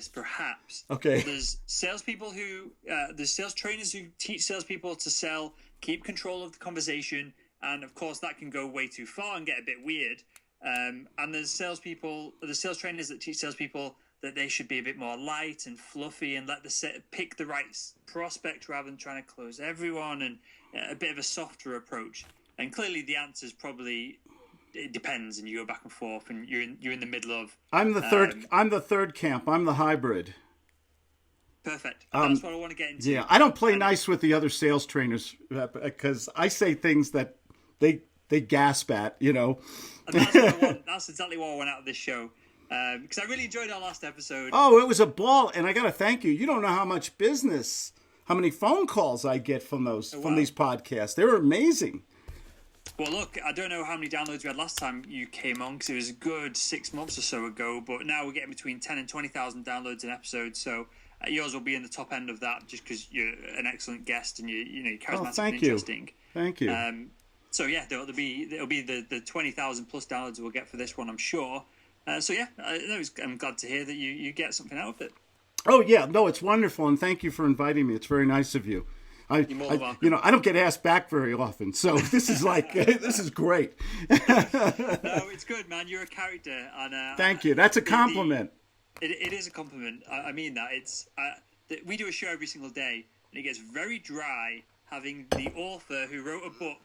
this, perhaps. Okay. There's there's sales trainers who teach salespeople to sell, keep control of the conversation, and of course that can go way too far and get a bit weird. And there's sales trainers that teach salespeople that they should be a bit more light and fluffy and pick the right prospect rather than trying to close everyone, and a bit of a softer approach. And clearly the answer is probably it depends, and you go back and forth, and you're in the middle of. I'm the third camp. I'm the hybrid. Perfect. That's what I want to get into. Yeah, I don't play nice with the other sales trainers because I say things that they gasp at, you know. And that's what I want. That's exactly what I want out of this show. Because I really enjoyed our last episode. Oh, it was a ball, and I got to thank you. You don't know how many phone calls I get from from these podcasts. They're amazing. Well, look, I don't know how many downloads we had last time you came on, because it was a good 6 months or so ago, but now we're getting between 10 and 20,000 downloads an episode, so yours will be in the top end of that, just because you're an excellent guest and you're charismatic and interesting. Thank you. So yeah, it'll be the 20,000 plus downloads we'll get for this one, I'm sure. So yeah, I'm glad to hear that you get something out of it. Oh yeah, no, it's wonderful, and thank you for inviting me. It's very nice of you. You're more than welcome. I don't get asked back very often, so this is this is great. No, it's good, man. You're a character, and thank you. That's a compliment. It is a compliment. I mean that. We do a show every single day, and it gets very dry having the author who wrote a book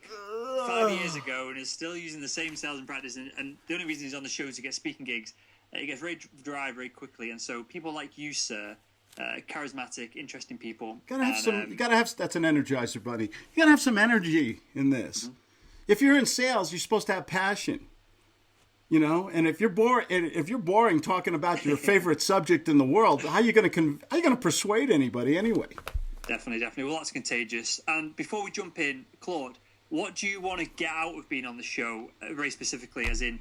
5 years ago and is still using the same sales and practice, and the only reason he's on the show is to get speaking gigs. It gets very dry very quickly, and so people like you, sir, charismatic, interesting people. You gotta have. That's an energizer, buddy. You gotta have some energy in this. Mm-hmm. If you're in sales, you're supposed to have passion. You know, and if you're boring talking about your favorite subject in the world, how are you gonna persuade anybody anyway? Definitely. Well, that's contagious. And before we jump in, Claude, what do you want to get out of being on the show, very specifically? As in,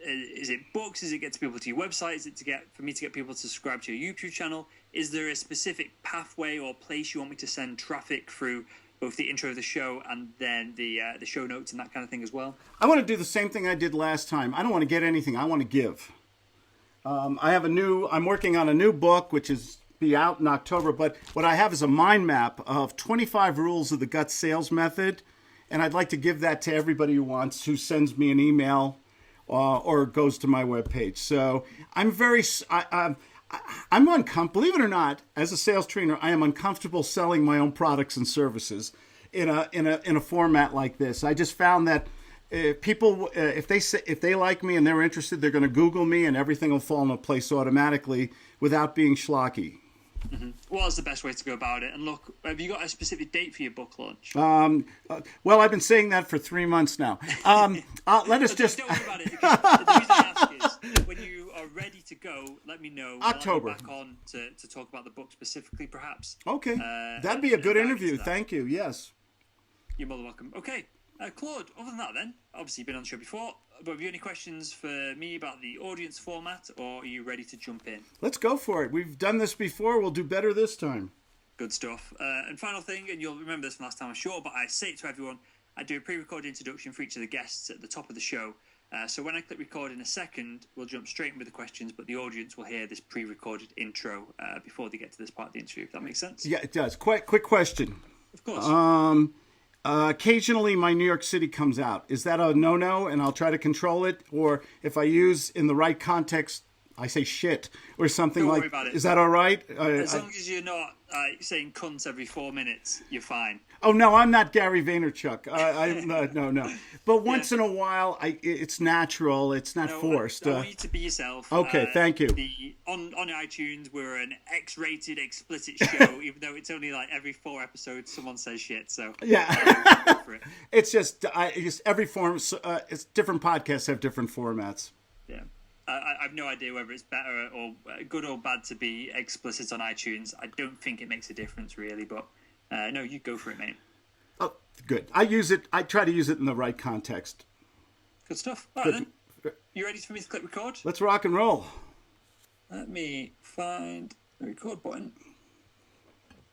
is it books? Is it get to people to your website? Is it for me to get people to subscribe to your YouTube channel? Is there a specific pathway or place you want me to send traffic through, both the intro of the show and then the show notes and that kind of thing as well? I want to do the same thing I did last time. I don't want to get anything. I want to give. I'm working on a new book, which is be out in October, but what I have is a mind map of 25 rules of the gut sales method, and I'd like to give that to everybody who sends me an email or goes to my webpage. So I'm believe it or not, as a sales trainer, I am uncomfortable selling my own products and services in a format like this. I just found that people, if they like me and they're interested, they're going to Google me and everything will fall into place automatically without being schlocky. Mm-hmm. What is the best way to go about it? And look, have you got a specific date for your book launch? Well, I've been saying that for 3 months now. Let us just... Don't worry about it. Because the reason I ask is, when you are ready to go, let me know. October. I'll be back on to talk about the book specifically, perhaps. Okay. That'd be a good interview. Thank you. Yes. You're more than welcome. Okay. Claude, other than that then, obviously you've been on the show before, but have you any questions for me about the audience format, or are you ready to jump in? Let's go for it. We've done this before. We'll do better this time. Good stuff. And final thing, and you'll remember this from last time, I'm sure, but I say it to everyone, I do a pre-recorded introduction for each of the guests at the top of the show. So when I click record in a second, we'll jump straight in with the questions, but the audience will hear this pre-recorded intro before they get to this part of the interview, if that makes sense. Yeah, it does. Quick question. Of course. Occasionally my New York City comes out. Is that a no-no and I'll try to control it? Or if I use in the right context, I say shit or something. Don't worry about it. Is that all right? As long as you're not saying cunts every 4 minutes, you're fine. Oh, no, I'm not Gary Vaynerchuk. No. But once in a while, it's natural. It's not forced. I want you to be yourself. Okay, thank you. On iTunes, we're an X-rated explicit show, even though it's only like every 4 episodes someone says shit. So yeah, go for it. It's just every form. It's different podcasts have different formats. Yeah. I have no idea whether it's better or good or bad to be explicit on iTunes. I don't think it makes a difference really, but no, you go for it, mate. Oh, good. I use it. I try to use it in the right context. Good stuff. All right, then. You ready for me to click record? Let's rock and roll. Let me find the record button,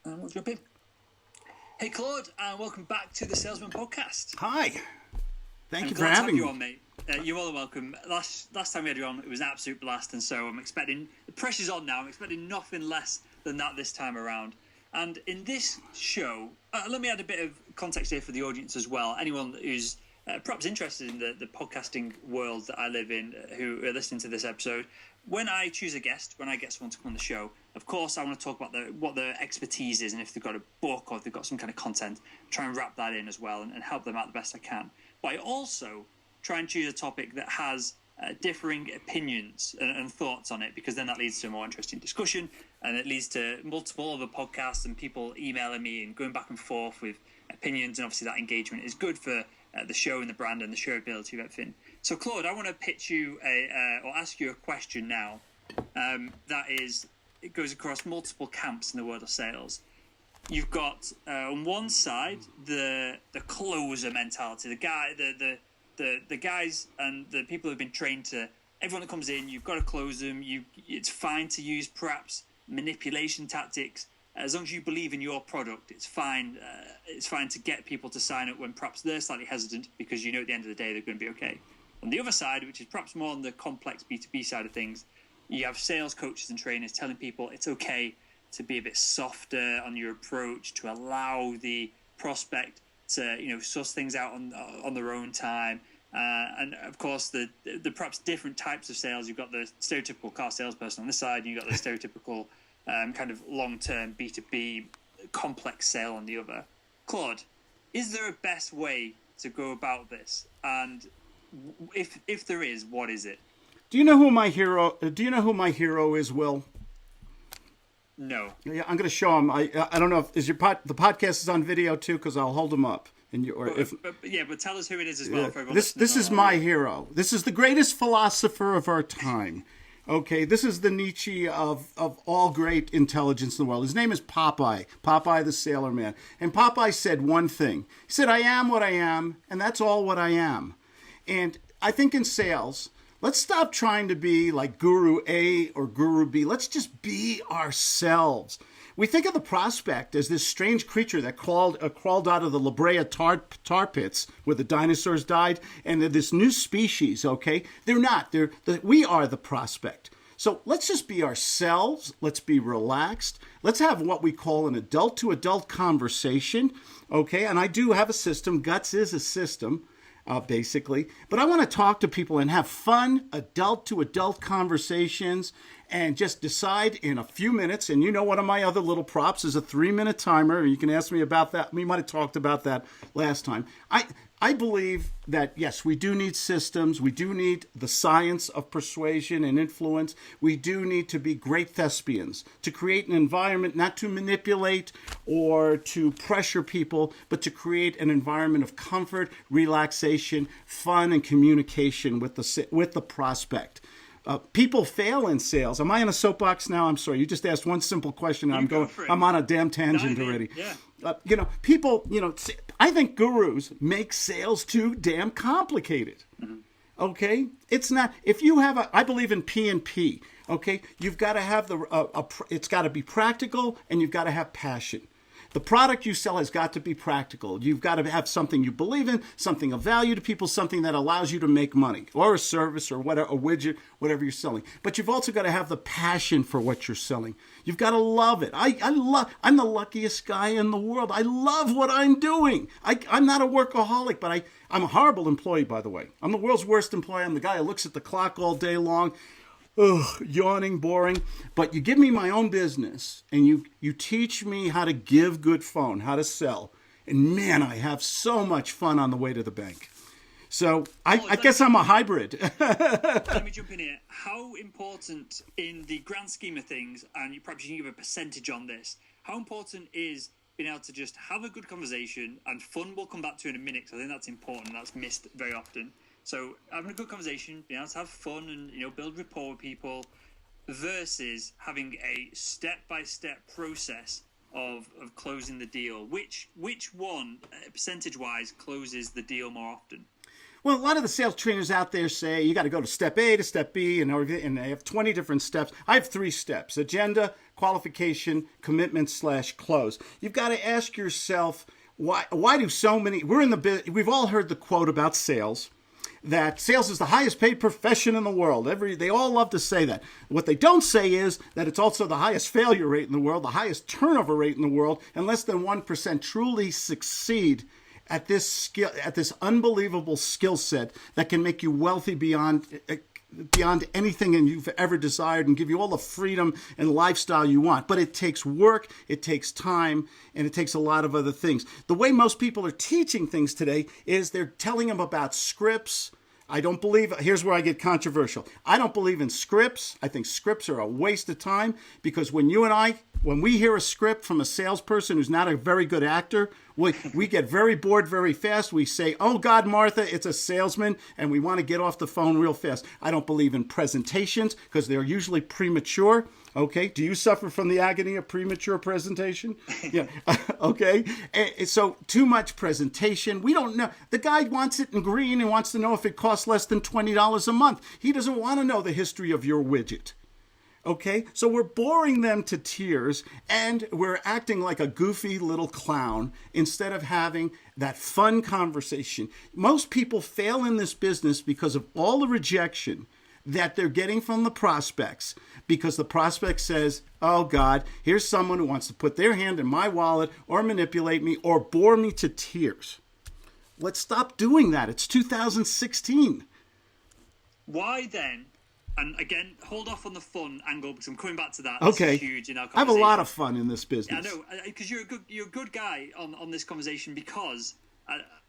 and we'll jump in. Hey, Claude, and welcome back to the Salesman Podcast. Hi. Thank you for having having me. You on, mate. You're all welcome. Last time we had you on, it was an absolute blast, and so I'm expecting the pressure's on now. I'm expecting nothing less than that this time around. And in this show, let me add a bit of context here for the audience as well. Anyone who's perhaps interested in the podcasting world that I live in, who are listening to this episode, when I choose a guest, when I get someone to come on the show, of course I want to talk about what their expertise is, and if they've got a book or if they've got some kind of content, try and wrap that in as well and help them out the best I can. But I also try and choose a topic that has differing opinions and thoughts on it, because then that leads to a more interesting discussion, and it leads to multiple other podcasts and people emailing me and going back and forth with opinions, and obviously that engagement is good for the show and the brand and the shareability of everything. So Claude, I want to pitch you or ask you a question now it goes across multiple camps in the world of sales. You've got on one side the closer mentality, the guys and the people who've been trained to, everyone that comes in, you've got to close them. It's fine to use perhaps manipulation tactics. As long as you believe in your product, it's fine. It's fine to get people to sign up when perhaps they're slightly hesitant, because you know at the end of the day they're going to be okay. On the other side, which is perhaps more on the complex B2B side of things, you have sales coaches and trainers telling people it's okay to be a bit softer on your approach, to allow the prospect to suss things out on their own time. And of course, the perhaps different types of sales. You've got the stereotypical car salesperson on this side, and you've got the stereotypical kind of long-term B2B complex sale on the other. Claude, is there a best way to go about this? And if there is, what is it? Do you know who my hero is, Will? No. Yeah, I'm going to show him. I don't know if the podcast is on video too, because I'll hold him up. But tell us who it is as well. For this is my hero. This is the greatest philosopher of our time. Okay, this is the Nietzsche of all great intelligence in the world. His name is Popeye the Sailor Man. And Popeye said one thing. He said, "I am what I am, and that's all what I am." And I think in sales, let's stop trying to be like Guru A or Guru B. Let's just be ourselves. We think of the prospect as this strange creature that crawled out of the La Brea tar pits where the dinosaurs died, and they're this new species, okay? They're not. We are the prospect. So let's just be ourselves. Let's be relaxed. Let's have what we call an adult-to-adult conversation, okay? And I do have a system. Guts is a system. Basically. But I want to talk to people and have fun adult-to-adult conversations and just decide in a few minutes. And one of my other little props is a 3-minute timer. You can ask me about that. We might have talked about that last time. I believe that, yes, we do need systems. We do need the science of persuasion and influence. We do need to be great thespians, to create an environment not to manipulate or to pressure people, but to create an environment of comfort, relaxation, fun, and communication with the prospect. People fail in sales. Am I on a soapbox now? I'm sorry. You just asked one simple question. I'm on a damn tangent already. Yeah. People, I think gurus make sales too damn complicated. Mm-hmm. Okay? It's not, if you have I believe in P&P, okay? You've got to have it's got to be practical, and you've got to have passion. The product you sell has got to be practical. You've got to have something you believe in, something of value to people, something that allows you to make money, or a service, or whatever, a widget, whatever you're selling. But you've also got to have the passion for what you're selling. You've got to love it. I'm the luckiest guy in the world. I love what I'm doing. I'm not a workaholic, but I'm a horrible employee, by the way. I'm the world's worst employee. I'm the guy who looks at the clock all day long. Ugh, yawning, boring. But you give me my own business, and you teach me how to give good phone, how to sell. And man, I have so much fun on the way to the bank. So I guess I'm a hybrid. Let me jump in here. How important in the grand scheme of things, and perhaps you can give a percentage on this, how important is being able to just have a good conversation, and fun we'll come back to in a minute, because I think that's important. That's missed very often. So having a good conversation, being able to have fun and build rapport with people, versus having a step-by-step process of closing the deal. Which one, percentage-wise, closes the deal more often? Well, a lot of the sales trainers out there say you got to go to step A to step B, and they have 20 different steps. I have 3 steps: agenda, qualification, commitment / close. You've got to ask yourself, why do so many? We've all heard the quote about sales. that sales is the highest paid profession in the world. They all love to say that. What they don't say is that it's also the highest failure rate in the world, the highest turnover rate in the world, and less than 1% truly succeed at this skill, at this unbelievable skill set that can make you wealthy beyond anything and you've ever desired and give you all the freedom and lifestyle you want. But it takes work, it takes time, and it takes a lot of other things. The way most people are teaching things today is they're telling them about scripts. I don't believe, here's where I get controversial. I don't believe in scripts. I think scripts are a waste of time, because when we hear a script from a salesperson who's not a very good actor, we get very bored very fast. We say, oh God, Martha, it's a salesman, and we want to get off the phone real fast. I don't believe in presentations because they're usually premature. Okay, do you suffer from the agony of premature presentation? Yeah, okay. So too much presentation. We don't know. The guy wants it in green and wants to know if it costs less than $20 a month. He doesn't want to know the history of your widget. Okay, so we're boring them to tears, and we're acting like a goofy little clown instead of having that fun conversation. Most people fail in this business because of all the rejection that they're getting from the prospects, because the prospect says, oh God, here's someone who wants to put their hand in my wallet or manipulate me or bore me to tears. Let's stop doing that. It's 2016. Why then? And again, hold off on the fun angle because I'm coming back to that. Okay. This is huge in our I have a conversation. lot of fun in this business. Yeah, I know, because you're a good guy on this conversation, because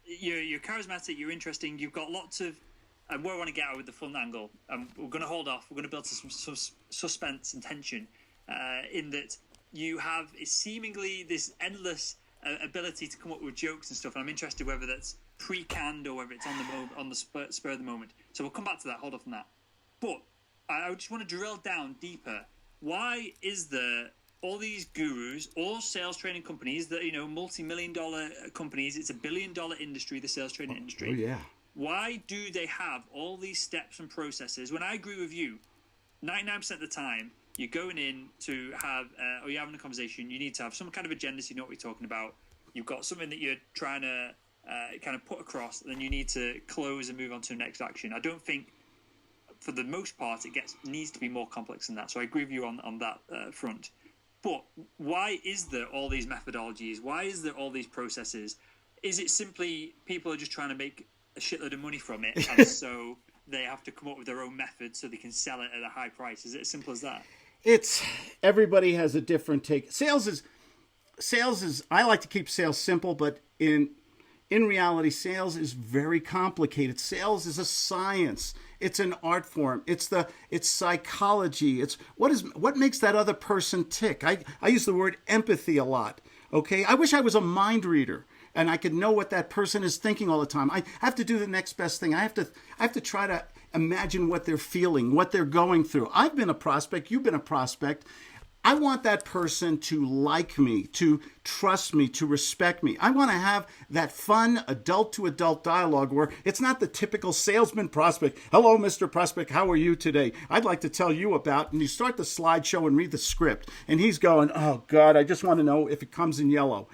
you're charismatic, you're interesting, you've got lots of. And where I want to get out with the fun angle, we're going to hold off. We're going to build some suspense and tension in that you have seemingly this endless ability to come up with jokes and stuff. And I'm interested whether that's pre-canned or whether it's on the spur of the moment. So we'll come back to that. Hold off on that. But I just want to drill down deeper. Why is there all these gurus, all sales training companies that, multi-million-dollar companies? It's $1 billion industry, the sales training industry. Oh, yeah. Why do they have all these steps and processes? When I agree with you, 99% of the time, you're going in to have, or you're having a conversation, you need to have some kind of agenda so you know what you're talking about. You've got something that you're trying to kind of put across, and then you need to close and move on to the next action. I don't think, for the most part, needs to be more complex than that. So I agree with you on that front. But why is there all these methodologies? Why is there all these processes? Is it simply people are just trying to make a shitload of money from it, and so they have to come up with their own method so they can sell it at a high price? Is it as simple as that? Everybody has a different take. Sales is, I like to keep sales simple, but in reality, sales is very complicated. Sales is a science. It's an art form. It's psychology. It's what makes that other person tick. I use the word empathy a lot. Okay, I wish I was a mind reader and I could know what that person is thinking all the time. I have to do the next best thing. I have to try to imagine what they're feeling, what they're going through. I've been a prospect. You've been a prospect. I want that person to like me, to trust me, to respect me. I want to have that fun adult-to-adult dialogue where it's not the typical salesman prospect. Hello, Mr. Prospect. How are you today? I'd like to tell you about, and you start the slideshow and read the script, and he's going, oh, God, I just want to know if it comes in yellow.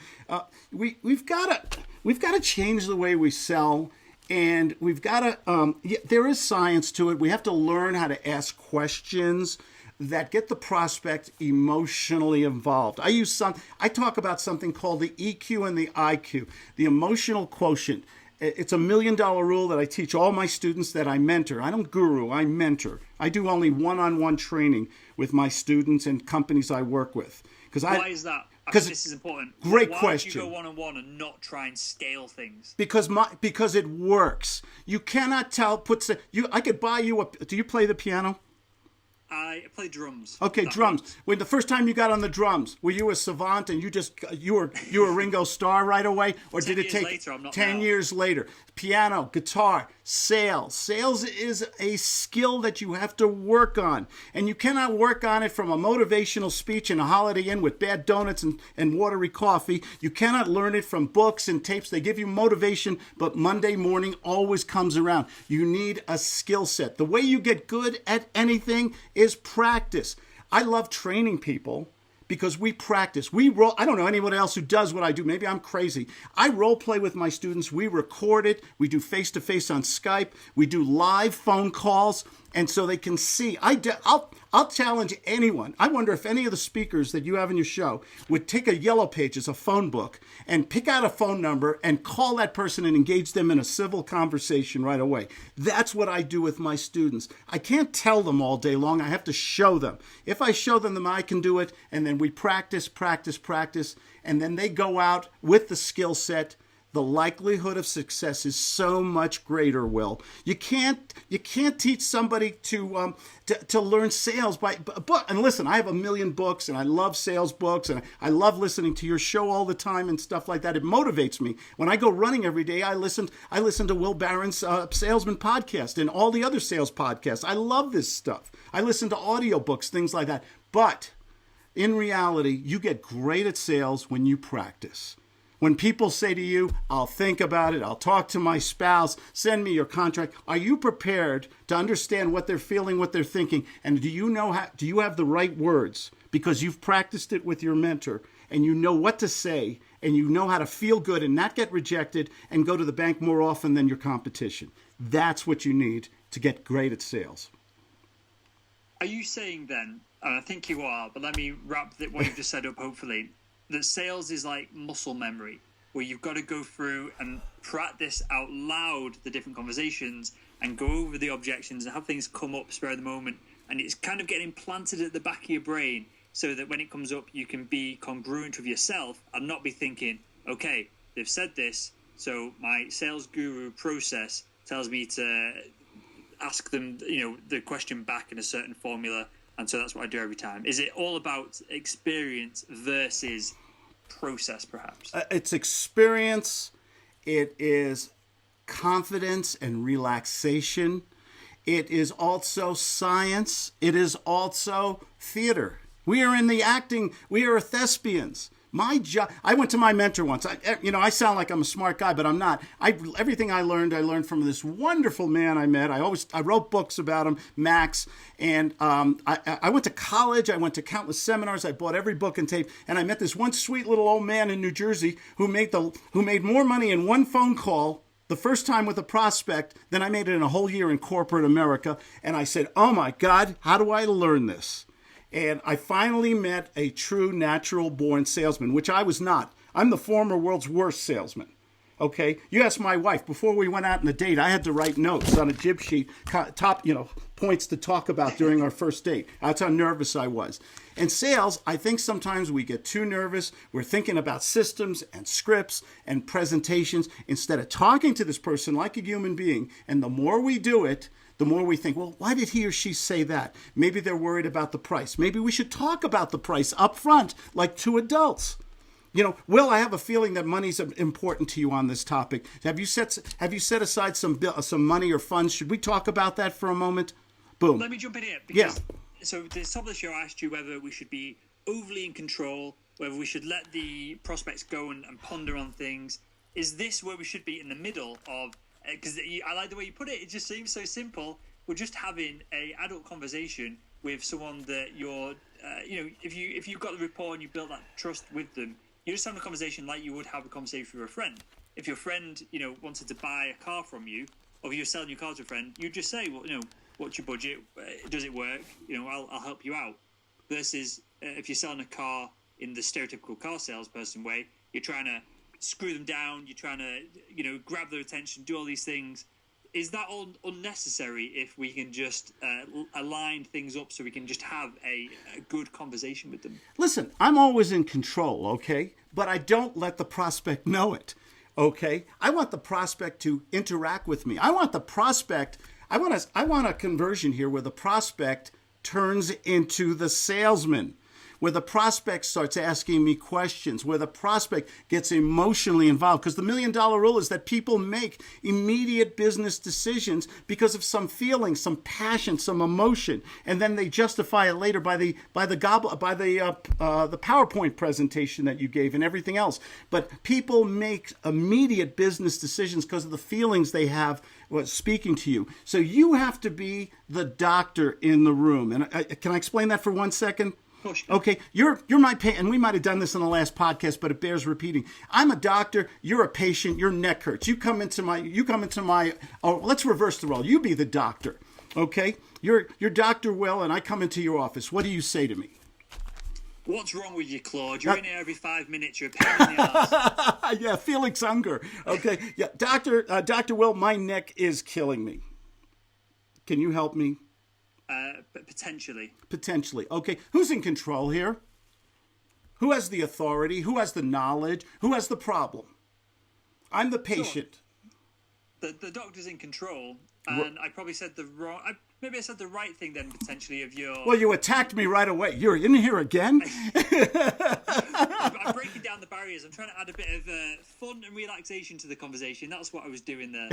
We've got to change the way we sell, and we've got to, there is science to it. We have to learn how to ask questions that get the prospect emotionally involved. I talk about something called the EQ and the IQ, the emotional quotient. It's $1 million rule that I teach all my students that I mentor. I don't guru, I mentor. I do only one-on-one training with my students and companies I work with. Why is that? I think this is important. Great question. Why would you go one-on-one and not try and scale things? Because it works. You cannot tell. I could buy you do you play the piano? I play drums. Okay, drums. When the first time you got on the drums, were you a savant and you were Ringo Starr right away, or did it take later, I'm not 10 now. years later? Piano, guitar, sales. Sales is a skill that you have to work on, and you cannot work on it from a motivational speech in a Holiday Inn with bad donuts and watery coffee. You cannot learn it from books and tapes. They give you motivation, but Monday morning always comes around. You need a skill set. The way you get good at anything is practice. I love training people because we practice. We role. I don't know anyone else who does what I do. Maybe I'm crazy. I role play with my students. We record it. We do face-to-face on Skype. We do live phone calls. And so they can see. I'll challenge anyone. I wonder if any of the speakers that you have in your show would take a yellow pages, a phone book, and pick out a phone number and call that person and engage them in a civil conversation right away. That's what I do with my students. I can't tell them all day long. I have to show them. If I show them I can do it, and then we practice, and then they go out with the skill set, the likelihood of success is so much greater, Will. You can't teach somebody to learn sales by book. And listen, I have a million books, and I love sales books, and I love listening to your show all the time and stuff like that. It motivates me. When I go running every day, I listen to Will Barron's Salesman podcast and all the other sales podcasts. I love this stuff. I listen to audiobooks, things like that. But in reality, you get great at sales when you practice. When people say to you, I'll think about it, I'll talk to my spouse, send me your contract, are you prepared to understand what they're feeling, what they're thinking? And do you have the right words? Because you've practiced it with your mentor, and you know what to say, and you know how to feel good and not get rejected and go to the bank more often than your competition. That's what you need to get great at sales. Are you saying then, and I think you are, but let me wrap what you've just said up, hopefully, that sales is like muscle memory, where you've got to go through and practice out loud the different conversations and go over the objections and have things come up spur of the moment. And it's kind of getting implanted at the back of your brain so that when it comes up, you can be congruent with yourself and not be thinking, okay, they've said this, so my sales guru process tells me to ask them, the question back in a certain formula. And so that's what I do every time. Is it all about experience versus process, perhaps? It's experience. It is confidence and relaxation. It is also science. It is also theater. We are in the acting. We are thespians. My job. I went to my mentor once. I sound like I'm a smart guy, but I'm not. Everything I learned from this wonderful man I met. I wrote books about him, Max, and I went to college. I went to countless seminars. I bought every book and tape, and I met this one sweet little old man in New Jersey who made more money in one phone call the first time with a prospect than I made it in a whole year in corporate America. And I said, "Oh my God, how do I learn this?" And I finally met a true natural-born salesman, which I was not. I'm the former world's worst salesman. Okay? You ask my wife, before we went out on a date, I had to write notes on a jib sheet, top, points to talk about during our first date. That's how nervous I was. In sales, I think sometimes we get too nervous. We're thinking about systems and scripts and presentations instead of talking to this person like a human being. And the more we do it, the more we think, well, why did he or she say that? Maybe they're worried about the price. Maybe we should talk about the price up front, like two adults. Will, I have a feeling that money's important to you on this topic. Have you set aside some money or funds? Should we talk about that for a moment? Boom. Let me jump in here. Because, so at the top of the show, I asked you whether we should be overly in control, whether we should let the prospects go and ponder on things. Is this where we should be in the middle of... Because I like the way you put it. It just seems so simple. We're just having an adult conversation with someone that you're, if you've got the rapport and you built that trust with them, you're just having a conversation like you would have a conversation with a friend. If your friend, wanted to buy a car from you, or if you're selling your car to a friend, you'd just say, well, what's your budget? Does it work? I'll help you out. Versus if you're selling a car in the stereotypical car salesperson way, you're trying to screw them down, you're trying to, grab their attention, do all these things. Is that all unnecessary if we can just align things up so we can just have a good conversation with them? Listen, I'm always in control, okay? But I don't let the prospect know it, okay? I want the prospect to interact with me. I want a conversion here where the prospect turns into the salesman, where the prospect starts asking me questions, where the prospect gets emotionally involved. Because the $1 million rule is that people make immediate business decisions because of some feeling, some passion, some emotion, and then they justify it later by the PowerPoint presentation that you gave and everything else. But people make immediate business decisions because of the feelings they have speaking to you. So you have to be the doctor in the room. And can I explain that for 1 second? course. Okay, you're my patient, and we might have done this in the last podcast, but it bears repeating. I'm a doctor. You're a patient. Your neck hurts. You come into my. Oh, let's reverse the role. You be the doctor. Okay, you're Dr. Will, and I come into your office. What do you say to me? What's wrong with you, Claude? You're in here every 5 minutes. You're a pain in the ass. Yeah, Felix Unger. Okay, yeah, Dr. Will, my neck is killing me. Can you help me? Potentially. Potentially. Okay, who's in control here? Who has the authority? Who has the knowledge? Who has the problem? I'm the patient. Sure. The doctor's in control, and I probably said the wrong. Maybe I said the right thing then, potentially, of your... Well, you attacked me right away. You're in here again? I'm breaking down the barriers. I'm trying to add a bit of fun and relaxation to the conversation. That's what I was doing there.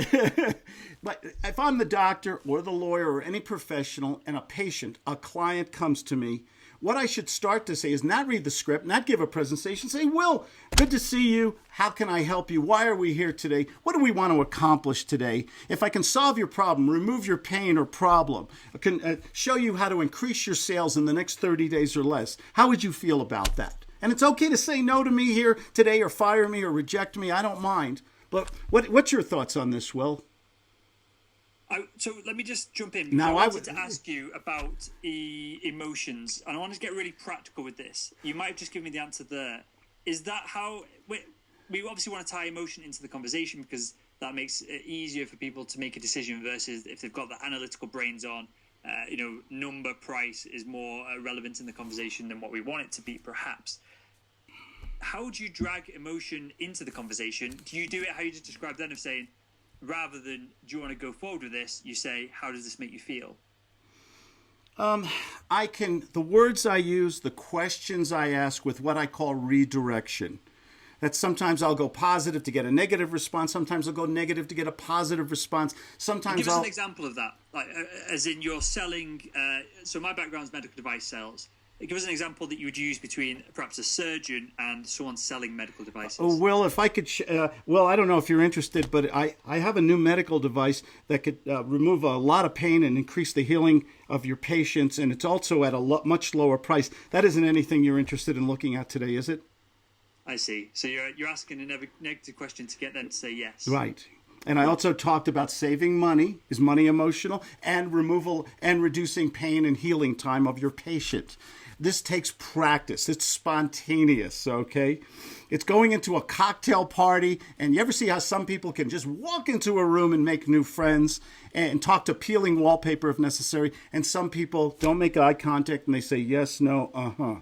But if I'm the doctor or the lawyer or any professional and a patient, a client comes to me, what I should start to say is not read the script, not give a presentation. Say, Will, good to see you. How can I help you? Why are we here today? What do we want to accomplish today? If I can solve your problem, remove your pain or problem, I can show you how to increase your sales in the next 30 days or less, how would you feel about that? And it's okay to say no to me here today or fire me or reject me. I don't mind. But what's your thoughts on this, Will? So let me just jump in. Now, I wanted to ask you about emotions, and I want to get really practical with this. You might have just given me the answer there. Is that how... We obviously want to tie emotion into the conversation because that makes it easier for people to make a decision versus if they've got the analytical brains on. Number, price is more relevant in the conversation than what we want it to be, perhaps. How do you drag emotion into the conversation? Do you do it how you just described then, of saying, rather than, do you want to go forward with this, you say, how does this make you feel? The words I use, the questions I ask with what I call redirection. That sometimes I'll go positive to get a negative response. Sometimes I'll go negative to get a positive response. Sometimes Give us an example of that, like as in you're selling. So my background is medical device sales. Give us an example that you would use between perhaps a surgeon and someone selling medical devices. Oh, Will, if I could... well, I don't know if you're interested, but I have a new medical device that could remove a lot of pain and increase the healing of your patients, and it's also at a much lower price. That isn't anything you're interested in looking at today, is it? I see. So you're asking a negative question to get them to say yes. Right. And I also talked about saving money, is money emotional, and removal and reducing pain and healing time of your patient. This takes practice. It's spontaneous, okay? It's going into a cocktail party, and you ever see how some people can just walk into a room and make new friends and talk to peeling wallpaper if necessary, and some people don't make eye contact and they say yes, no, uh-huh.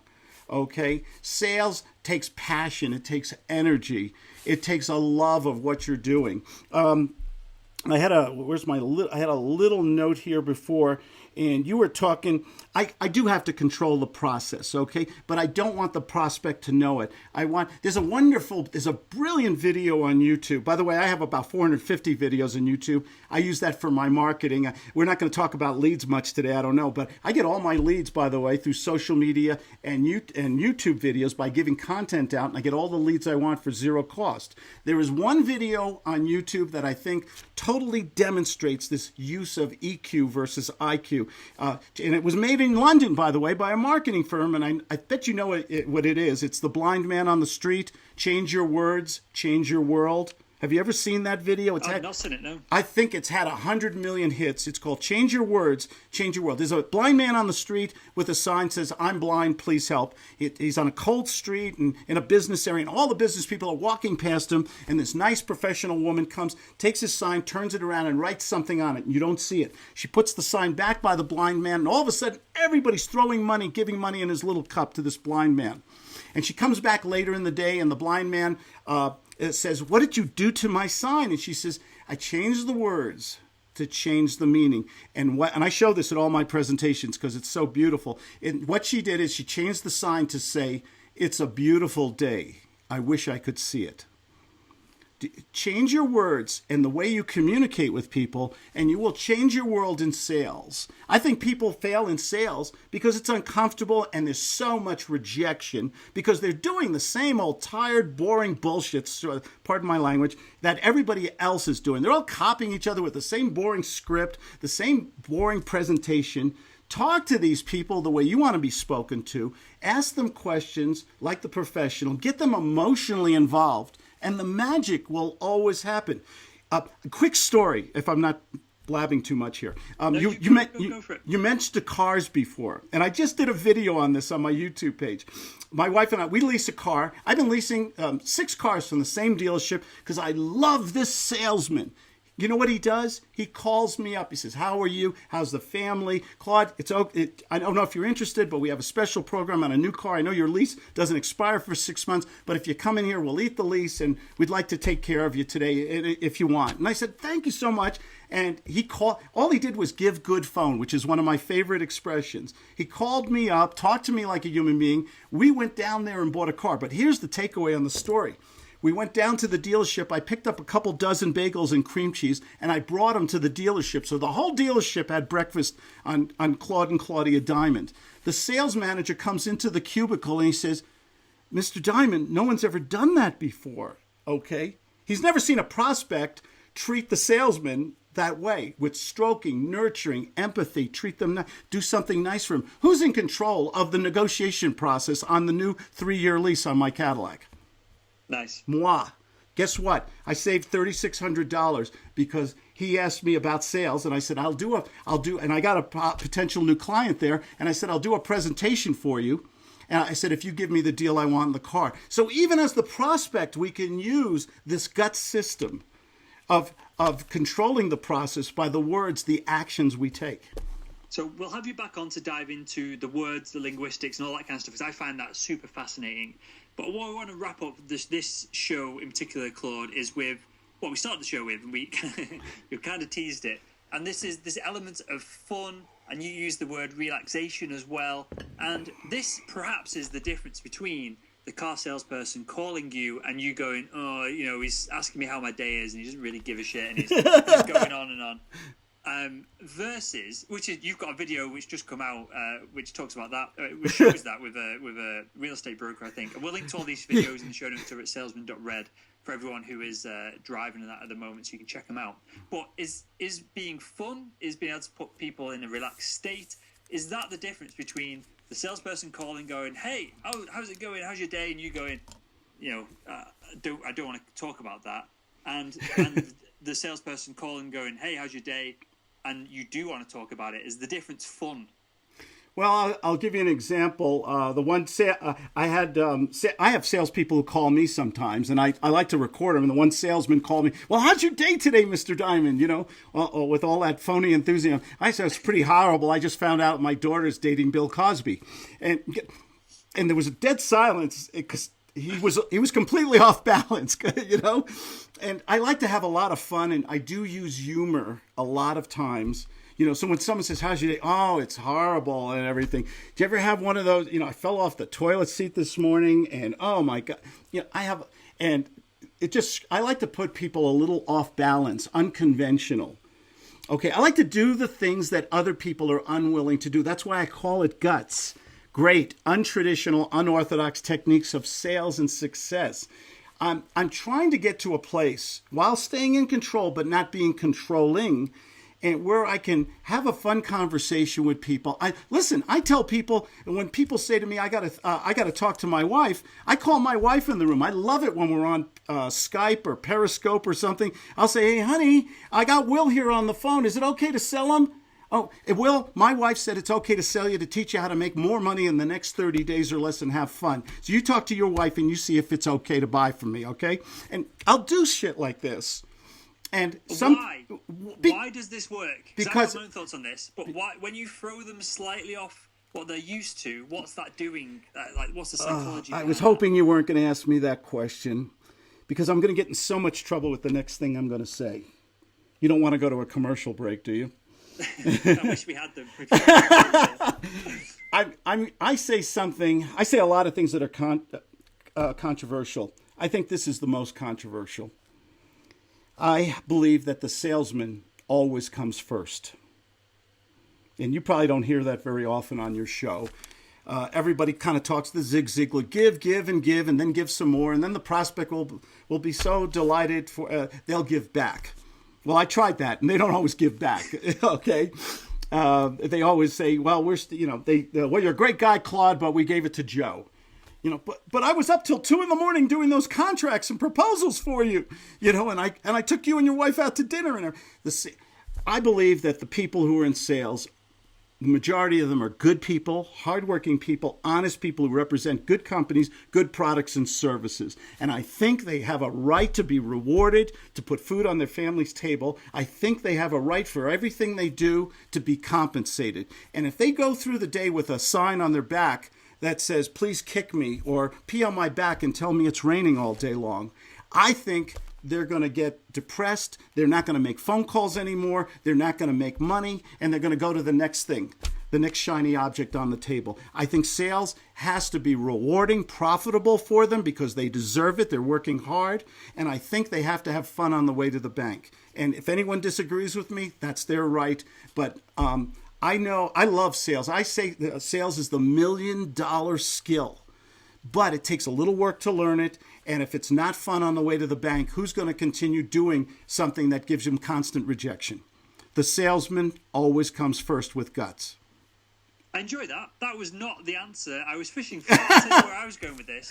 Okay? Sales takes passion. It takes energy. It takes a love of what you're doing. I had a little note here before, and you were talking. I do have to control the process, okay? But I don't want the prospect to know it. There's a brilliant video on YouTube. By the way, I have about 450 videos on YouTube. I use that for my marketing. We're not going to talk about leads much today, I don't know, but I get all my leads, by the way, through social media and YouTube videos by giving content out, and I get all the leads I want for zero cost. There is one video on YouTube that I think totally demonstrates this use of EQ versus IQ. And it was made in London, by the way, by a marketing firm, and I bet you know what it is. It's the blind man on the street. Change your words, change your world. Have you ever seen that video? I've not seen it, no. I think it's had 100 million hits. It's called Change Your Words, Change Your World. There's a blind man on the street with a sign that says, I'm blind, please help. He's on a cold street and in a business area, and all the business people are walking past him, and this nice professional woman comes, takes his sign, turns it around, and writes something on it, and you don't see it. She puts the sign back by the blind man, and all of a sudden, everybody's throwing money, giving money in his little cup to this blind man. And she comes back later in the day, and the blind man says, what did you do to my sign? And she says, I changed the words to change the meaning. And I show this at all my presentations because it's so beautiful. And what she did is she changed the sign to say, it's a beautiful day. I wish I could see it. Change your words and the way you communicate with people, and you will change your world in sales. I think people fail in sales because it's uncomfortable and there's so much rejection because they're doing the same old tired, boring bullshit, pardon my language, that everybody else is doing. They're all copying each other with the same boring script, the same boring presentation Talk to these people the way you want to be spoken to. Ask them questions like the professional. Get them emotionally involved, and the magic will always happen. A quick story, if I'm not blabbing too much here. You mentioned the cars before, and I just did a video on this on my YouTube page. My wife and I, we lease a car. I've been leasing 6 cars from the same dealership because I love this salesman. You know what he does? He calls me up. He says, how are you? How's the family? Claude, I don't know if you're interested, but we have a special program on a new car. I know your lease doesn't expire for 6 months, but if you come in here, we'll eat the lease, and we'd like to take care of you today if you want. And I said, thank you so much. And all he did was give good phone, which is one of my favorite expressions. He called me up, talked to me like a human being. We went down there and bought a car. But here's the takeaway on the story. We went down to the dealership. I picked up a couple dozen bagels and cream cheese, and I brought them to the dealership. So the whole dealership had breakfast on Claude and Claudia Diamond. The sales manager comes into the cubicle, and he says, Mr. Diamond, no one's ever done that before, okay? He's never seen a prospect treat the salesman that way, with stroking, nurturing, empathy, treat them, do something nice for him. Who's in control of the negotiation process on the new 3-year lease on my Cadillac? Nice. Moi. Guess what? I saved $3,600 because he asked me about sales, and I said, I'll do, and I got a potential new client there, and I said, I'll do a presentation for you. And I said, if you give me the deal I want in the car. So even as the prospect, we can use this gut system of controlling the process by the words, the actions we take. So we'll have you back on to dive into the words, the linguistics, and all that kind of stuff, because I find that super fascinating. But what I want to wrap up this show in particular, Claude, is with what we started the show with, and we kind of teased it. And this is this element of fun, and you use the word relaxation as well. And this perhaps is the difference between the car salesperson calling you and you going, oh, he's asking me how my day is, and he doesn't really give a shit, and he's going on and on. Versus, which is, you've got a video which just come out, which talks about that, which shows that with a real estate broker, I think. And we'll link to all these videos in the show notes at salesman.red for everyone who is driving that at the moment, so you can check them out. But is being fun, is being able to put people in a relaxed state, is that the difference between the salesperson calling, going, hey, how's it going? How's your day? And you going, I don't want to talk about that. And the salesperson calling, going, hey, how's your day? And you do want to talk about it. Is the difference fun? Well, I'll give you an example. I have salespeople who call me sometimes, and I like to record them. And the one salesman called me, well, how's your day today, Mr. Diamond? With all that phony enthusiasm. I said, it's pretty horrible. I just found out my daughter's dating Bill Cosby. And there was a dead silence because he was completely off balance, And I like to have a lot of fun, and I do use humor a lot of times. So when someone says, how's your day? Oh, it's horrible and everything. Do you ever have one of those, I fell off the toilet seat this morning, and oh my God. I like to put people a little off balance, unconventional. Okay, I like to do the things that other people are unwilling to do. That's why I call it guts. Great, untraditional, unorthodox techniques of sales and success. I'm trying to get to a place while staying in control, but not being controlling, and where I can have a fun conversation with people. I tell people, when people say to me, I gotta talk to my wife, I call my wife in the room. I love it when we're on Skype or Periscope or something. I'll say, hey, honey, I got Will here on the phone. Is it okay to sell him? Oh, Will, my wife said it's okay to sell you, to teach you how to make more money in the next 30 days or less and have fun. So you talk to your wife and you see if it's okay to buy from me, okay? And I'll do shit like this. And why? Why does this work? Because I have my own thoughts on this, but why, when you throw them slightly off what they're used to, what's that doing? What's the psychology? I was hoping you weren't going to ask me that question, because I'm going to get in so much trouble with the next thing I'm going to say. You don't want to go to a commercial break, do you? I wish we had them. I say a lot of things that are controversial. I think this is the most controversial. I believe that the salesman always comes first. And you probably don't hear that very often on your show. Everybody kind of talks the Zig Ziglar, give, and then give some more. And then the prospect will be so delighted they'll give back. Well, I tried that, and they don't always give back, okay? They always say, well, well, you're a great guy, Claude, but we gave it to Joe. But I was up till 2 a.m. doing those contracts and proposals for you, and I took you and your wife out to dinner. And I believe that the people who are in sales, the majority of them are good people, hardworking people, honest people who represent good companies, good products and services. And I think they have a right to be rewarded, to put food on their family's table. I think they have a right for everything they do to be compensated. And if they go through the day with a sign on their back that says, please kick me, or pee on my back and tell me it's raining all day long, I think they're going to get depressed. They're not going to make phone calls anymore. They're not going to make money, and they're going to go to the next thing, the next shiny object on the table. I think sales has to be rewarding, profitable for them because they deserve it. They're working hard, and I think they have to have fun on the way to the bank. And if anyone disagrees with me, that's their right. But I know I love sales. I say that sales is the $1 million skill, but it takes a little work to learn it. And if it's not fun on the way to the bank, who's going to continue doing something that gives him constant rejection? The salesman always comes first with guts. I enjoy that. That was not the answer I was fishing for. That's where I was going with this.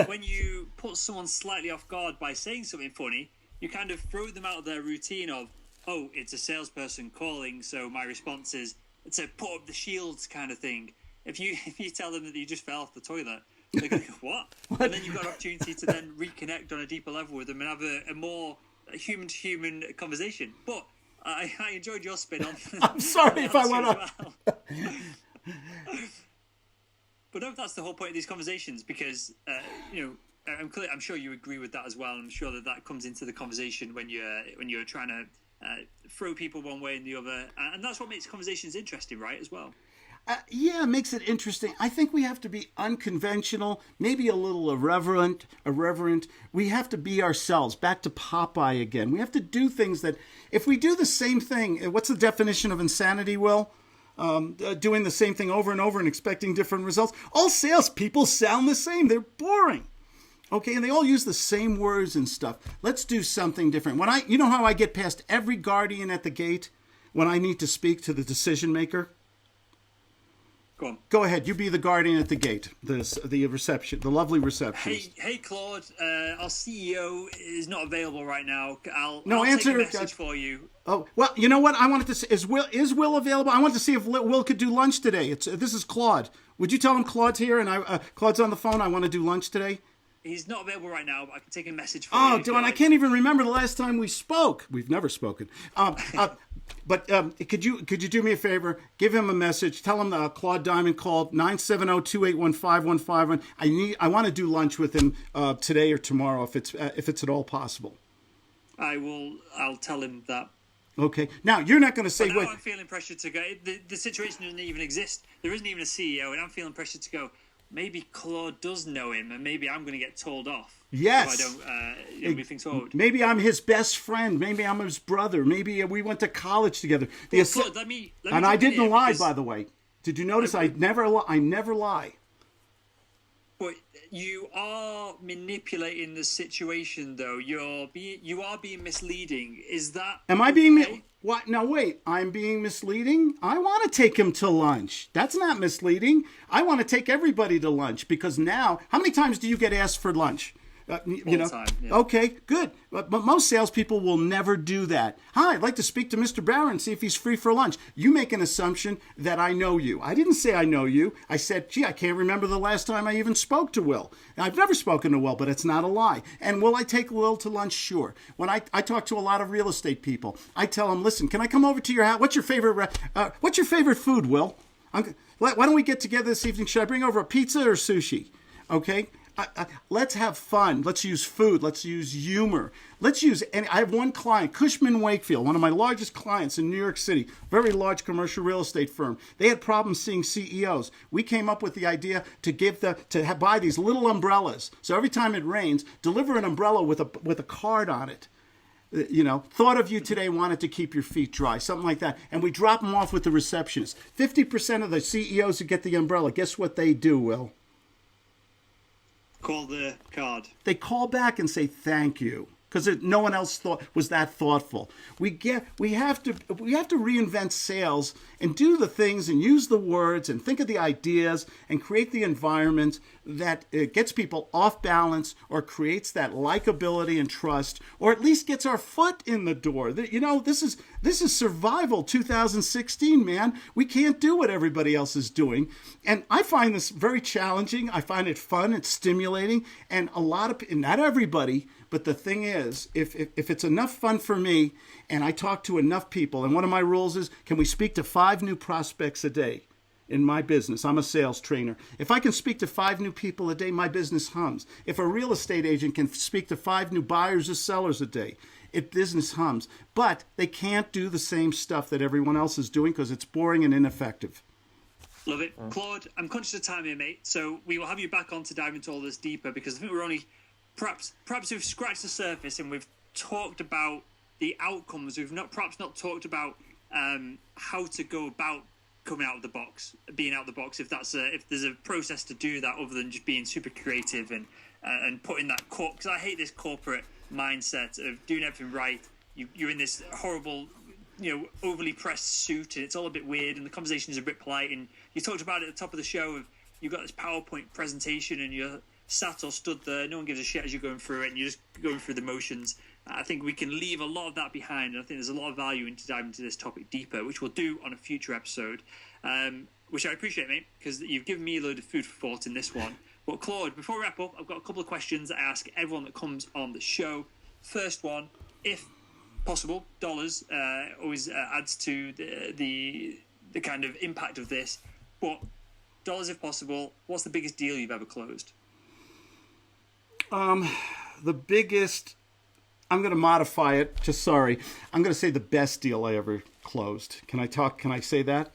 When you put someone slightly off guard by saying something funny, you kind of throw them out of their routine of, oh, it's a salesperson calling, so my response is, it's a put up the shields kind of thing. If you tell them that you just fell off the toilet, they're going to go, what? And then you've got an opportunity to then reconnect on a deeper level with them and have a more human-to-human conversation. But I enjoyed your spin on. I'm sorry if I went up. Well. But no, that's the whole point of these conversations because, I'm sure you agree with that as well. I'm sure that comes into the conversation when you're trying to throw people one way and the other. And that's what makes conversations interesting, right, as well. Yeah, it makes it interesting. I think we have to be unconventional, maybe a little irreverent. We have to be ourselves, back to Popeye again. We have to do things that, if we do the same thing, what's the definition of insanity, Will? Doing the same thing over and over and expecting different results. All salespeople sound the same. They're boring. Okay, and they all use the same words and stuff. Let's do something different. You know how I get past every guardian at the gate when I need to speak to the decision maker? Go on. Go ahead. You be the guardian at the gate. The reception, the lovely receptionist. Hey, Claude. Our CEO is not available right now. I'll answer take a message for you. Oh well, you know what? I wanted to say, is Will available? I wanted to see if Will could do lunch today. This is Claude. Would you tell him Claude's here and Claude's on the phone? I want to do lunch today. He's not available right now, but I can take a message for you. Oh, Dawn, I can't even remember the last time we spoke. We've never spoken. But could you do me a favor? Give him a message. Tell him Claude Diamond called 970-281-5151. I want to do lunch with him today or tomorrow if it's at all possible. I'll tell him that. Okay. Now you're not going to say. But now I'm feeling pressure to go. The situation doesn't even exist. There isn't even a CEO, and I'm feeling pressure to go. Maybe Claude does know him, and maybe I'm going to get told off. Yes. If I don't move things forward. Maybe I'm his best friend. Maybe I'm his brother. Maybe we went to college together. Claude, let me and I didn't lie, by the way. Did you notice I never lie? But you are manipulating the situation, though. You are being misleading. Is that? Am I being? What? No, wait. I'm being misleading? I want to take him to lunch. That's not misleading. I want to take everybody to lunch because now, how many times do you get asked for lunch? Time, yeah. Okay, good. But most salespeople will never do that. Hi, I'd like to speak to Mr. Barron, see if he's free for lunch. You make an assumption that I know you. I didn't say I know you. I said, gee, I can't remember the last time I even spoke to Will. I've never spoken to Will, but it's not a lie. And will I take Will to lunch? Sure. When I talk to a lot of real estate people, I tell them, listen, can I come over to your house? What's your favorite food, Will? Why don't we get together this evening? Should I bring over a pizza or sushi? Okay. Let's have fun. Let's use food. Let's use humor. And I have one client, Cushman Wakefield, one of my largest clients in New York City, very large commercial real estate firm. They had problems seeing CEOs. We came up with the idea to buy these little umbrellas. So every time it rains, deliver an umbrella with a card on it. Thought of you today, wanted to keep your feet dry, something like that. And we drop them off with the receptionist. 50% of the CEOs who get the umbrella, guess what they do, Will? Call the card. They call back and say thank you. because no one else was that thoughtful. We have to reinvent sales and do the things and use the words and think of the ideas and create the environment that gets people off balance or creates that likability and trust, or at least gets our foot in the door. This is survival 2016, man. We can't do what everybody else is doing. And I find this very challenging. I find it fun. It's stimulating. And not everybody, but the thing is, if it's enough fun for me and I talk to enough people, and one of my rules is, can we speak to 5 new prospects a day? In my business, I'm a sales trainer. If I can speak to 5 new people a day, my business hums. If a real estate agent can speak to 5 new buyers or sellers a day, business hums. But they can't do the same stuff that everyone else is doing because it's boring and ineffective. Love it. Claude, I'm conscious of time here, mate, so we will have you back on to dive into all this deeper, because I think we're only, perhaps we've scratched the surface and we've talked about the outcomes. We've not talked about how to go about coming out of the box, being out of the box, if there's a process to do that other than just being super creative and putting that because I hate this corporate mindset of doing everything right. You're in this horrible, overly pressed suit, and it's all a bit weird, and the conversation is a bit polite. And you talked about it at the top of the show of you've got this PowerPoint presentation and you're sat or stood there, no one gives a shit as you're going through it, and you're just going through the motions. I think we can leave a lot of that behind, and I think there's a lot of value into diving into this topic deeper, which we'll do on a future episode, which I appreciate, mate, because you've given me a load of food for thought in this one. But Claude, before we wrap up, I've got a couple of questions that I ask everyone that comes on the show. First one, if possible, dollars always adds to the kind of impact of this, but dollars if possible, what's the biggest deal you've ever closed? The biggest, I'm going to modify it. I'm going to say the best deal I ever closed. Can I say that?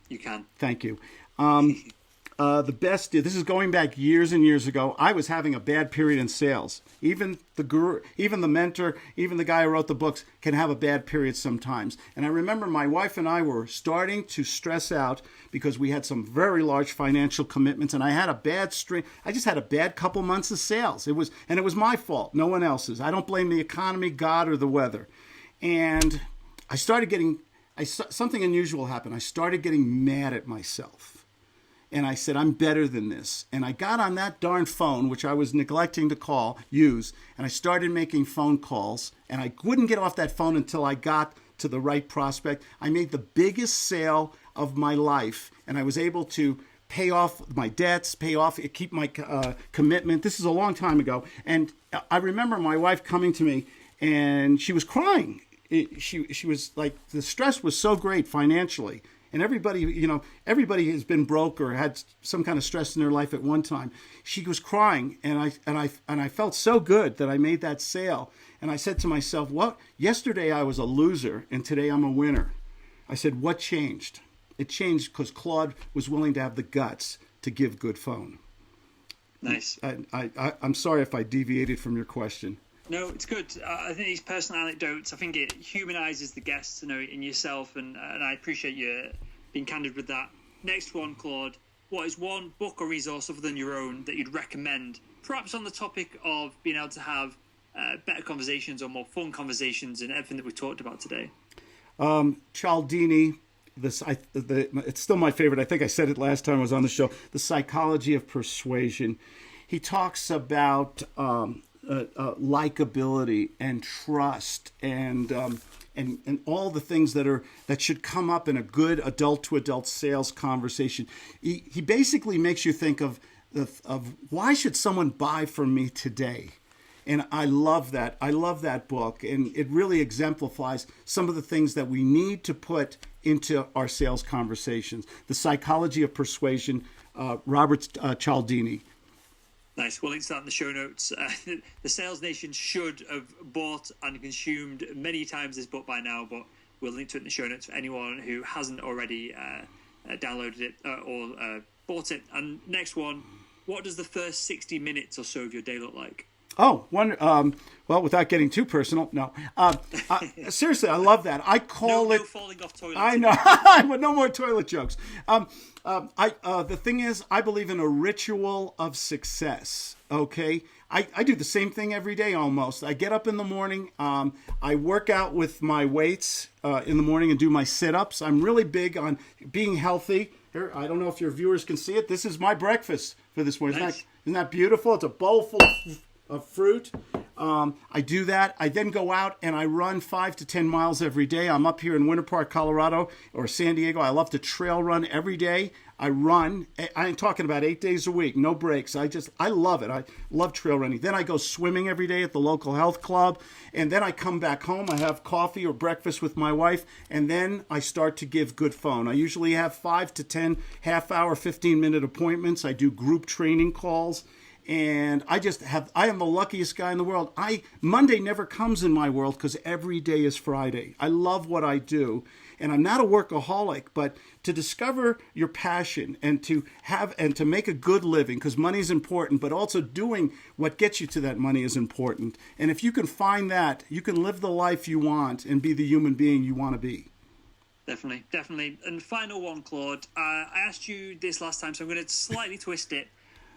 You can. Thank you. The best deal, this is going back years and years ago. I was having a bad period in sales. Even the guru, even the mentor, even the guy who wrote the books can have a bad period sometimes. And I remember my wife and I were starting to stress out because we had some very large financial commitments, and I had a bad string. I just had a bad couple months of sales. It was my fault, no one else's. I don't blame the economy, God, or the weather. And I started getting, something unusual happened. I started getting mad at myself. And I said, I'm better than this. And I got on that darn phone, which I was neglecting to use, and I started making phone calls. And I wouldn't get off that phone until I got to the right prospect. I made the biggest sale of my life, and I was able to pay off my debts, keep my commitment. This is a long time ago. And I remember my wife coming to me, and she was crying. She was like, the stress was so great financially. And everybody has been broke or had some kind of stress in their life at one time. She was crying, and I felt so good that I made that sale. And I said to myself, "What? Yesterday I was a loser, and today I'm a winner." I said, "What changed?" It changed because Claude was willing to have the guts to give good phone. Nice. I'm sorry if I deviated from your question. No, it's good. I think these personal anecdotes, I think it humanizes the guests, in yourself, and I appreciate you being candid with that. Next one, Claude. What is one book or resource other than your own that you'd recommend, perhaps on the topic of being able to have better conversations or more fun conversations and everything that we talked about today? Cialdini. It's still my favorite. I think I said it last time I was on the show. The Psychology of Persuasion. He talks about likability and trust and all the things that should come up in a good adult to adult sales conversation. He basically makes you think of why should someone buy from me today? And I love that. I love that book, and it really exemplifies some of the things that we need to put into our sales conversations. The Psychology of Persuasion, Robert Cialdini. Nice. We'll link to that in the show notes. The Sales Nation should have bought and consumed many times this book by now, but we'll link to it in the show notes for anyone who hasn't already downloaded it or bought it. And next one, what does the first 60 minutes or so of your day look like? Oh, one. Well, without getting too personal, no. Seriously, I love that. I call No it. falling off toilets. I know, but no more toilet jokes. The thing is, I believe in a ritual of success. Okay, I do the same thing every day almost. I get up in the morning. I work out with my weights in the morning and do my sit-ups. I'm really big on being healthy. Here, I don't know if your viewers can see it. This is my breakfast for this morning. Nice. Isn't that beautiful? It's a bowl full of fruit. I do that. I then go out and I run 5 to 10 miles every day. I'm up here in Winter Park, Colorado, or San Diego. I love to trail run every day. I run. I'm talking about 8 days a week, no breaks. I love it. I love trail running. Then I go swimming every day at the local health club. And then I come back home. I have coffee or breakfast with my wife. And then I start to give good phone. I usually have 5 to 10 half-hour, 15-minute appointments. I do group training calls. And I am the luckiest guy in the world. Monday never comes in my world because every day is Friday. I love what I do. And I'm not a workaholic, but to discover your passion and to make a good living, because money is important, but also doing what gets you to that money is important. And if you can find that, you can live the life you want and be the human being you want to be. Definitely. And final one, Claude. I asked you this last time, so I'm going to slightly twist it.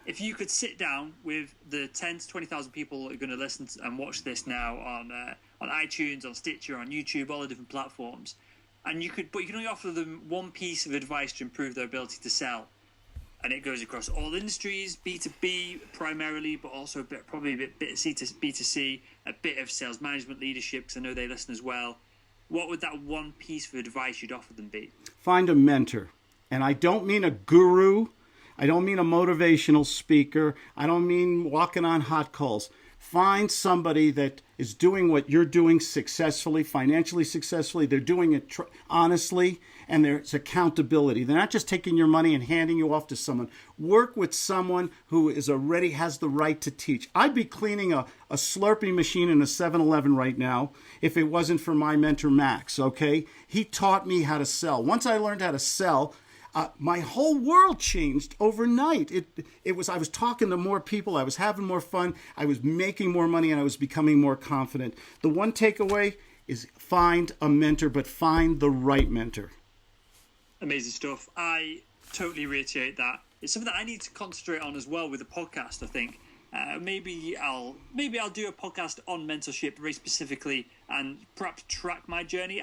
If you could sit down with the 10 to 20,000 people that are going to listen and watch this now on iTunes, on Stitcher, on YouTube, all the different platforms, but you can only offer them one piece of advice to improve their ability to sell, and it goes across all industries, B2B primarily, but also probably a bit of B2C, a bit of sales management leadership, because I know they listen as well. What would that one piece of advice you'd offer them be? Find a mentor, and I don't mean a guru. I don't mean a motivational speaker. I don't mean walking on hot coals. Find somebody that is doing what you're doing successfully, financially successfully. They're doing it honestly, and there's accountability. They're not just taking your money and handing you off to someone. Work with someone who has the right to teach. I'd be cleaning a Slurpee machine in a 7-Eleven right now if it wasn't for my mentor, Max, okay? He taught me how to sell. Once I learned how to sell, my whole world changed overnight. I was talking to more people. I was having more fun. I was making more money, and I was becoming more confident. The one takeaway is find a mentor, but find the right mentor. Amazing stuff. I totally reiterate that. It's something that I need to concentrate on as well with the podcast, I think. Maybe I'll do a podcast on mentorship very specifically, and perhaps track my journey.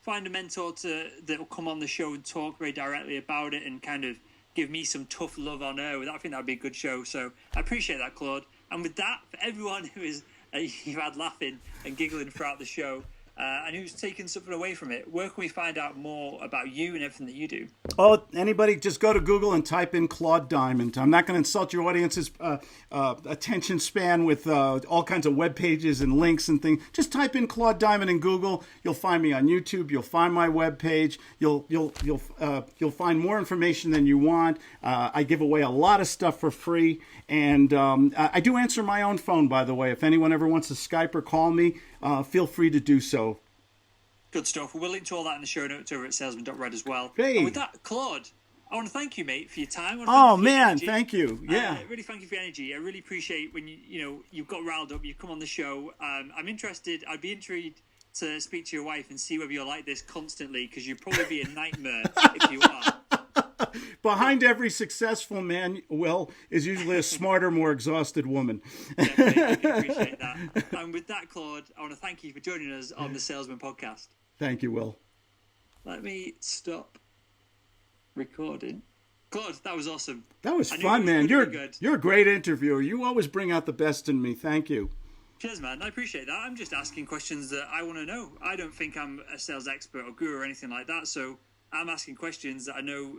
Find a mentor that will come on the show and talk very directly about it and kind of give me some tough love on air. I think that would be a good show. So I appreciate that, Claude. And with that, for everyone who is you've had laughing and giggling throughout the show, and who's taken something away from it, where can we find out more about you and everything that you do? Oh, anybody, just go to Google and type in Claude Diamond. I'm not going to insult your audience's attention span with all kinds of web pages and links and things. Just type in Claude Diamond in Google. You'll find me on YouTube. You'll find my web page. You'll find more information than you want. I give away a lot of stuff for free, and I do answer my own phone, by the way. If anyone ever wants to Skype or call me, feel free to do so. Good stuff. We'll link to all that in the show notes over at salesman.red as well. Hey. And with that, Claude, I want to thank you, mate, for your time. Oh, man, thank you. Yeah. Really thank you for your energy. I really appreciate when you've got riled up, you've come on the show. I'd be intrigued to speak to your wife and see whether you're like this constantly, because you'd probably be a nightmare if you are. Behind every successful man, Will, is usually a smarter, more exhausted woman. Definitely, I can appreciate that. And with that, Claude, I want to thank you for joining us on the Salesman Podcast. Thank you, Will. Let me stop recording. Claude, that was awesome. That was fun, man. You're a great interviewer. You always bring out the best in me. Thank you. Cheers, man. I appreciate that. I'm just asking questions that I want to know. I don't think I'm a sales expert or guru or anything like that, so I'm asking questions that I know